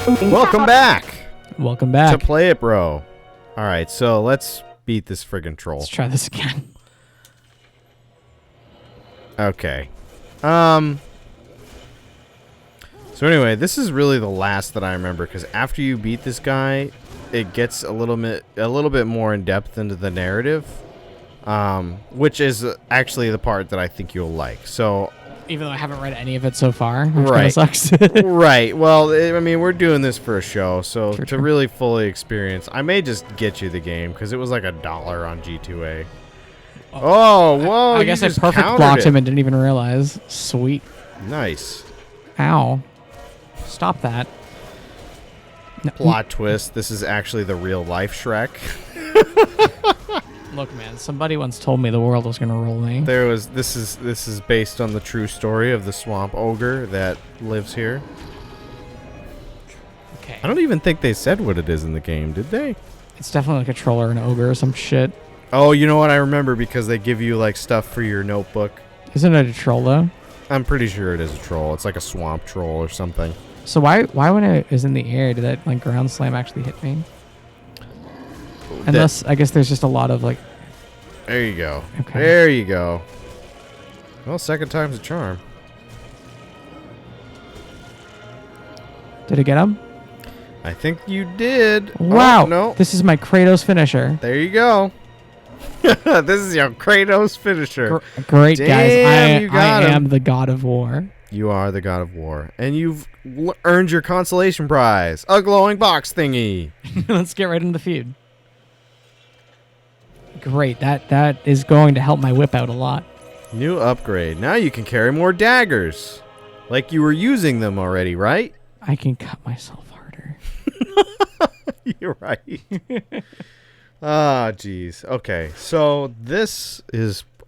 Welcome back Welcome back. to Play It, Bro. All right, so let's beat this friggin' troll. Let's try this again. Okay. So anyway, this is really the last that I remember because after you beat this guy, it gets a little bit more in depth into the narrative, which is actually the part that I think you'll like. So, Even though I haven't read any of it so far, which Right. kind of sucks. right. Well, I mean, we're doing this for a show, so True, to true. really fully experience, I may just get you the game because it was like $1 on G2A. Oh, whoa! I you guess I just perfect countered blocked it. him and didn't even realize. Sweet. Nice. Ow. Stop that. No, Plot twist. This is actually the real life Shrek. Look, man, somebody once told me the world was going to roll me. This is based on the true story of the swamp ogre that lives here. Okay. I don't even think they said what it is in the game, did they? It's definitely like a troll or an ogre or some shit. Oh, you know what? I remember because they give you like stuff for your notebook. Isn't it a troll, though? I'm pretty sure it is a troll. It's like a swamp troll or something. So why when it is in the air, did that like ground slam actually hit me? Unless, I guess there's just a lot of like... There you go. Okay. There you go. Well, second time's a charm. Did it get him? I think you did. Wow. Oh, no. This is my Kratos finisher. There you go. This is your Kratos finisher. Great, guys. Damn, you got I him. am the god of war. You are the god of war. And you've earned your consolation prize. A glowing box thingy. Let's get right into the feud. Great. That is going to help my whip out a lot. New upgrade. Now you can carry more daggers. Like you were using them already, right? I can cut myself harder. You're right. Ah, jeez. Okay, so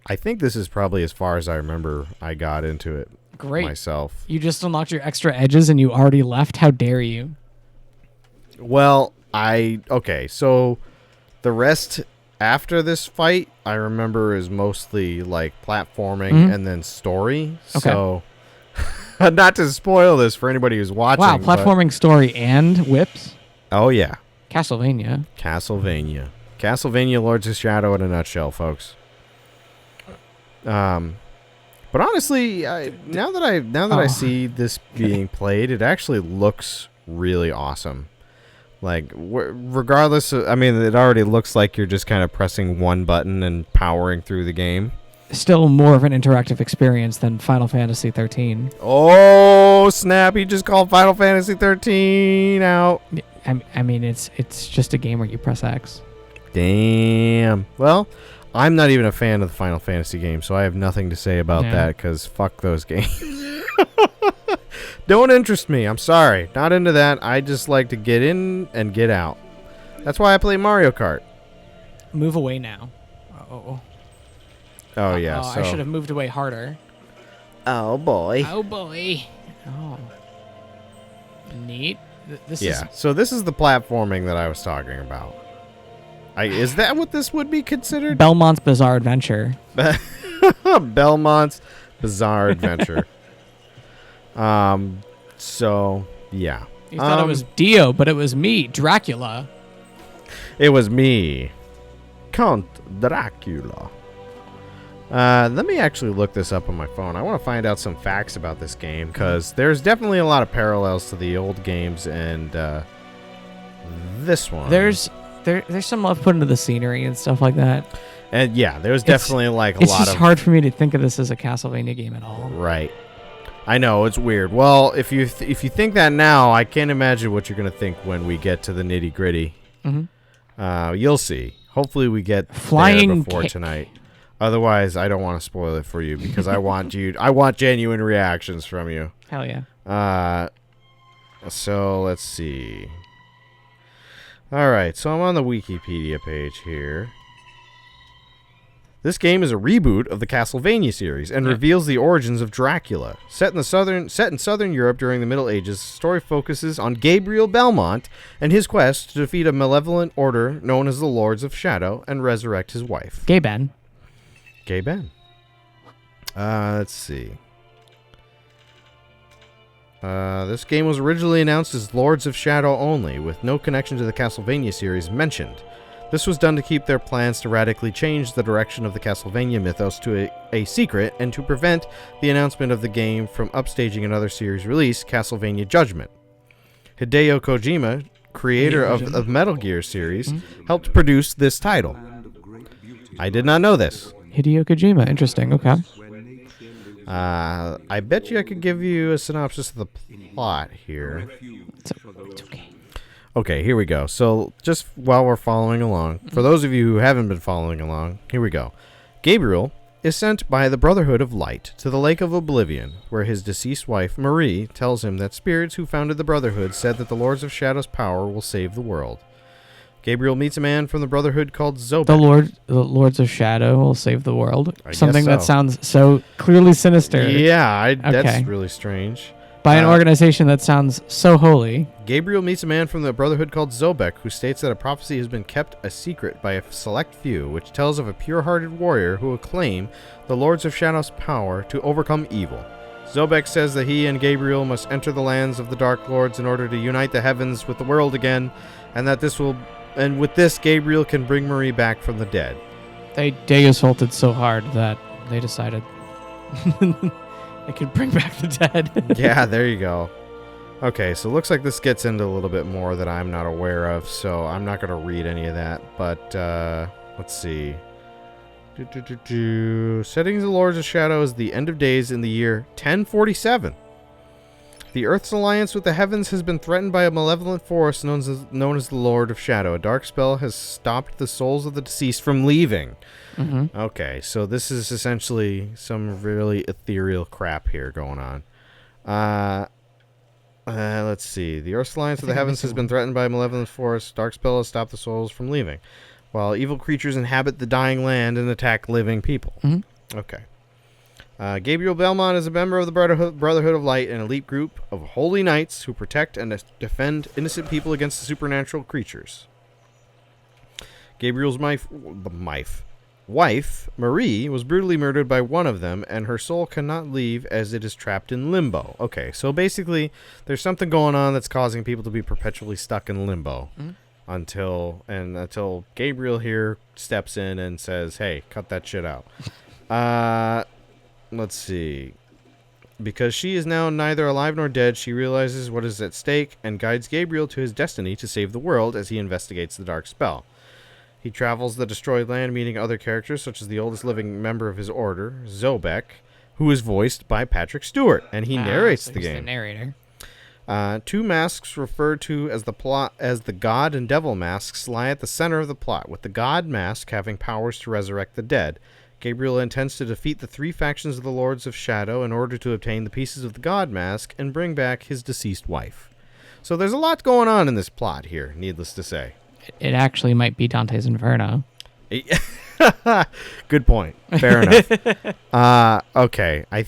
I think this is probably as far as I remember I got into it Great. myself. You just unlocked your extra edges and you already left? How dare you? Well, okay, so the rest after this fight, I remember is mostly like platforming and then story. Okay. So, not to spoil this for anybody who's watching. Wow, but- platforming story and whips? Oh, yeah. Castlevania. Castlevania Lords of Shadow in a nutshell, folks. But honestly, now that I see this being played, it actually looks really awesome. Like, regardless of, I mean, it already looks like you're just kind of pressing one button and powering through the game. Still more of an interactive experience than Final Fantasy 13. Oh, snap. He just called Final Fantasy 13 out. I mean, it's just a game where you press X. Damn. Well, I'm not even a fan of the Final Fantasy games, so I have nothing to say about Yeah. that because fuck those games. Don't interest me. I'm sorry. Not into that. I just like to get in and get out. That's why I play Mario Kart. Move away now. Oh. Oh, yeah. I should have moved away harder. Oh, boy. Oh, boy. Oh. Neat. This Yeah. So this is the platforming that I was talking about. Is that what this would be is considered? Belmont's Bizarre Adventure. Belmont's Bizarre Adventure. So, yeah. You thought it was Dio, but it was me, Dracula. It was me, Count Dracula. Let me actually look this up on my phone. I want to find out some facts about this game because there's definitely a lot of parallels to the old games and this one. There's some love put into the scenery and stuff like that. And yeah, there's definitely like a It's lot just of hard for me to think of this as a Castlevania game at all. right. I know it's weird. Well, if you think that now, I can't imagine what you're gonna think when we get to the nitty gritty. Mm-hmm. You'll see. Hopefully, we get Flying there before kick. tonight. Otherwise, I don't want to spoil it for you because I want genuine reactions from you. Hell yeah. So let's see. All right, so I'm on the Wikipedia page here. This game is a reboot of the Castlevania series and reveals the origins of Dracula. Set in Southern Europe during the Middle Ages, the story focuses on Gabriel Belmont and his quest to defeat a malevolent order known as the Lords of Shadow and resurrect his wife. Gay Ben. Gay Ben. Let's see. This game was originally announced as Lords of Shadow only, with no connection to the Castlevania series mentioned. This was done to keep their plans to radically change the direction of the Castlevania mythos to a secret, and to prevent the announcement of the game from upstaging another series release, Castlevania Judgment. Hideo Kojima, creator of the Metal Gear series, helped produce this title. I did not know this. Hideo Kojima. Interesting. Okay. I bet you I could give you a synopsis of the plot here. It's okay. Okay, here we go. So, just while we're following along, for those of you who haven't been following along, here we go. Gabriel is sent by the Brotherhood of Light to the Lake of Oblivion, where his deceased wife, Marie, tells him that spirits who founded the Brotherhood said that the Lords of Shadow's power will save the world. Gabriel meets a man from the Brotherhood called Zobek. The Lords of Shadow will save the world. I Something guess that so. sounds so clearly sinister. Yeah, that's Okay. really strange. By an organization that sounds so holy. Gabriel meets a man from the Brotherhood called Zobek, who states that a prophecy has been kept a secret by a select few, which tells of a pure-hearted warrior who will claim the Lords of Shadow's power to overcome evil. Zobek says that he and Gabriel must enter the lands of the Dark Lords in order to unite the heavens with the world again, and with this, Gabriel can bring Marie back from the dead. They assaulted so hard that they decided they could bring back the dead. Yeah, there you go. Okay, so it looks like this gets into a little bit more that I'm not aware of, so I'm not going to read any of that. But, let's see. Settings of the Lords of Shadow is the end of days in the year 1047. The Earth's alliance with the heavens has been threatened by a malevolent force known as the Lord of Shadow. A dark spell has stopped the souls of the deceased from leaving. Mm-hmm. Okay, so this is essentially some really ethereal crap here going on. Let's see. The Earth's alliance with the heavens has been threatened by a malevolent force. Dark spell has stopped the souls from leaving, while evil creatures inhabit the dying land and attack living people. Mm-hmm. Okay. Gabriel Belmont is a member of the Brotherhood of Light, an elite group of holy knights who protect and defend innocent people against the supernatural creatures. Gabriel's wife, Marie, was brutally murdered by one of them, and her soul cannot leave as it is trapped in limbo. Okay, so basically, there's something going on that's causing people to be perpetually stuck in limbo until Gabriel here steps in and says, "Hey, cut that shit out." Let's see. Because she is now neither alive nor dead, she realizes what is at stake and guides Gabriel to his destiny to save the world as he investigates the dark spell. He travels the destroyed land, meeting other characters such as the oldest living member of his order, Zobek, who is voiced by Patrick Stewart, and he narrates so the he's game. The narrator. Two masks referred to as the God and Devil masks lie at the center of the plot, with the God mask having powers to resurrect the dead. Gabriel intends to defeat the three factions of the Lords of Shadow in order to obtain the pieces of the God mask and bring back his deceased wife. So there's a lot going on in this plot here, needless to say. It actually might be Dante's Inferno. Good point. Fair enough. Okay. I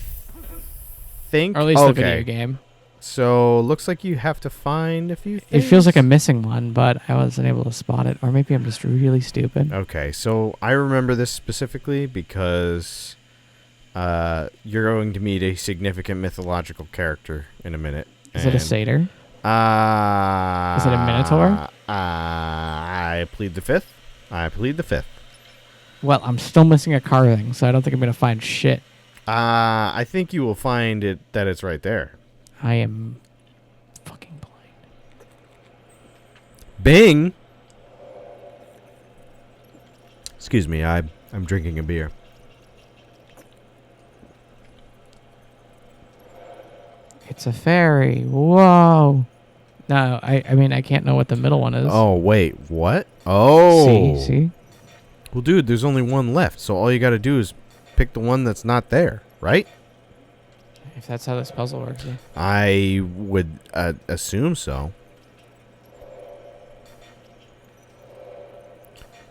think... Or at least the video game. So, looks like you have to find a few things. It feels like I'm missing one, but I wasn't able to spot it. Or maybe I'm just really stupid. Okay, so I remember this specifically because you're going to meet a significant mythological character in a minute. Is it a satyr? Is it a minotaur? I plead the fifth. Well, I'm still missing a carving, so I don't think I'm going to find shit. I think you will find that it's right there. I am fucking blind. Bing! Excuse me, I'm drinking a beer. It's a fairy. Whoa. No, I mean, I can't know what the middle one is. Oh, wait, what? Oh. See? Well, dude, there's only one left, so all you gotta do is pick the one that's not there, right? If that's how this puzzle works. Yeah. I would assume so.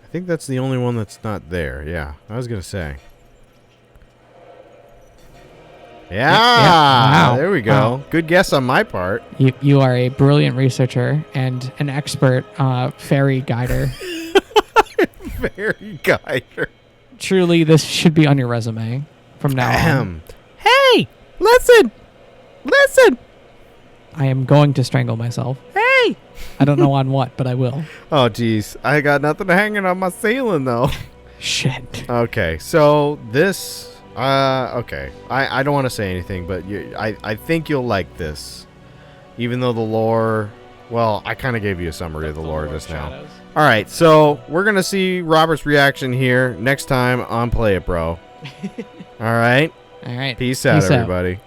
I think that's the only one that's not there. Yeah, I was gonna say. Yeah, Wow. There we go. Wow. Good guess on my part. You are a brilliant researcher and an expert fairy guider. Fairy guider. Truly, this should be on your resume from now on. Hey, listen. I am going to strangle myself. Hey! I don't know on what, but I will. Oh, geez. I got nothing hanging on my ceiling, though. Shit. Okay, so this... okay. I don't want to say anything, but I think you'll like this. Even though the lore... Well, I kind of gave you a summary of the lore just now. All right, so we're going to see Robert's reaction here next time on Play It, Bro. All right? All right. Peace out, everybody.